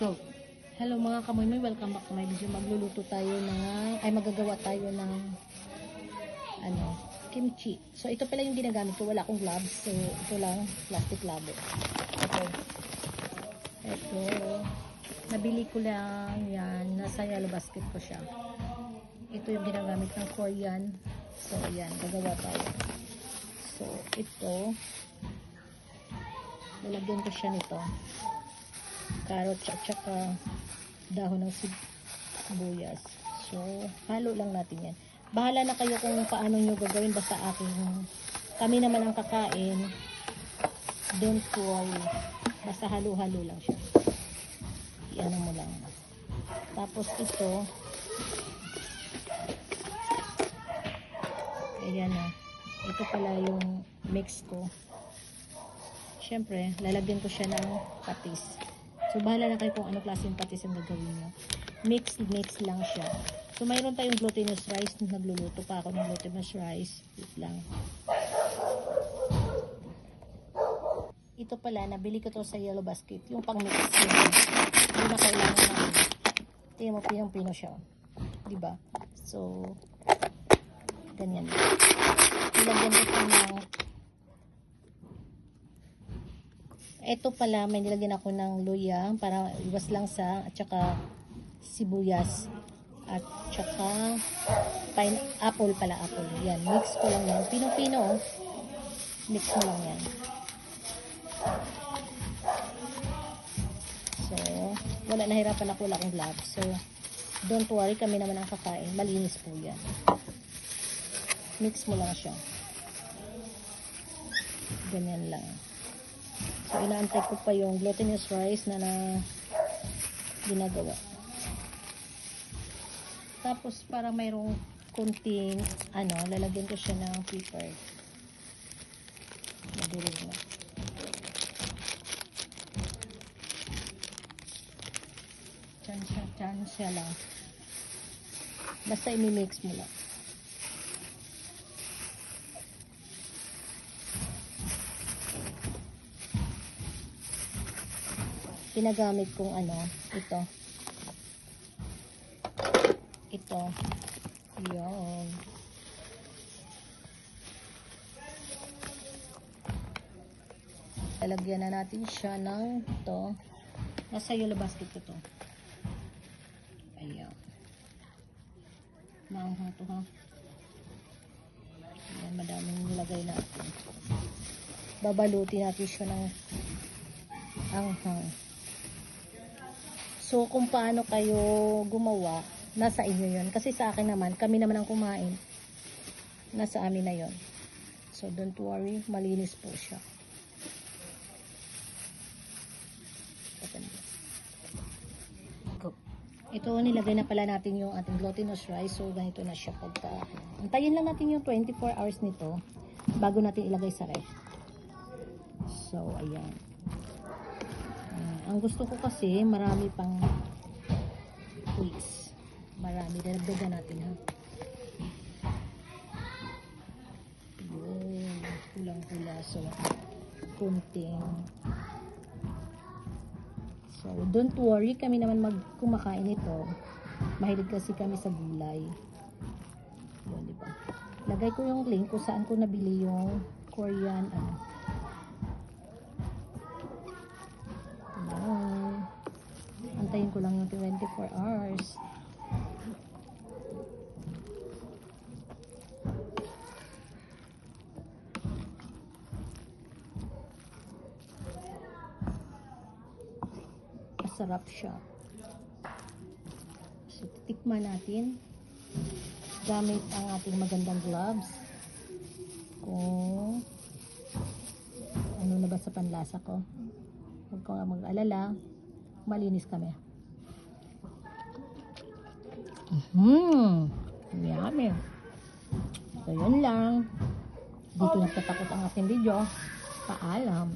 Go. Hello mga kamoymoy, welcome back to my video. Magluluto tayo ng, magagawa tayo ng kimchi. So ito pala yung ginagamit ko, wala akong gloves. So ito lang, plastic labo. Ito, nabili ko lang yan, nasa yellow basket ko siya. Ito yung ginagamit ng Korean. So yan, gagawa tayo. So ito, lalagyan ko siya nito. Carrots at saka dahon ng sibuyas. So, halo lang natin yan. Bahala na kayo kung paano nyo gagawin. Basta kami naman ang kakain. Don't worry. Basta halo-halo lang siya. Iano mo lang. Tapos ito, ayan na. Ito pala yung mix ko. Siyempre, lalagyan ko siya ng patis. So, bahala na kayo kung ano klaseng patis ang gagawin nyo. Mix lang siya. So, mayroon tayong glutinous rice. Nagluluto pa ako ng glutinous rice. Wait lang. Ito pala, nabili ko to sa yellow basket. Yung pang-mix. Hindi na kailangan namin. Tingnan mo, pinong-pino siya. Diba? So, ganyan. Nilagyan ko pa ng ito pala, may nilagyan ako ng luya para iwas lang sa at saka sibuyas at saka apple pala, apple. Yan, mix ko lang yan. Pino-pino, mix mo lang yan. So, wala, nahirapan ako, wala akong gloves. So, don't worry, kami naman ang kakain. Malinis po yan. Mix mo lang siya. Ganyan lang. So, inaantay ko pa yung glutinous rice na ginagawa. Tapos, para mayroong kunting, lalagyan ko siya ng pepper. Madurig na. Siya lang. Basta imimix mo lang. Ginagamit kong ito yun. Lalagyan na natin siya ng ito, nasa yellow basket ko to. Ayan, maanghang to ha. Ayan, madaming nilagay natin. Babalutin natin siya ng anghang. So, kung paano kayo gumawa, nasa inyo yun. Kasi sa akin naman, kami naman ang kumain. Nasa amin na yun. So, don't worry. Malinis po siya. Ito, nilagay na pala natin yung ating glutinous rice. So, ganito na siya pagka. Antayin lang natin yung 24 hours nito bago natin ilagay sa ref. So, ayan. Ang gusto ko kasi marami pang quiz. Marami. Dagdagan natin ha. Yun. Kulang-kula. So, kunting. So, don't worry. Kami naman kumakain ito. Mahilig kasi kami sa gulay. Yun, diba? Lagay ko yung link kung saan ko nabili yung Korean antayin ko lang yung 24 hours. Masarap siya. So, titikman natin gamit ang ating magandang gloves. Kung ano na ba sa panlasa ko. Huwag ko nga mag-alala. Malinis kami. Yummy. So, yun lang. Dito nagtatapos ang aking video. Paalam.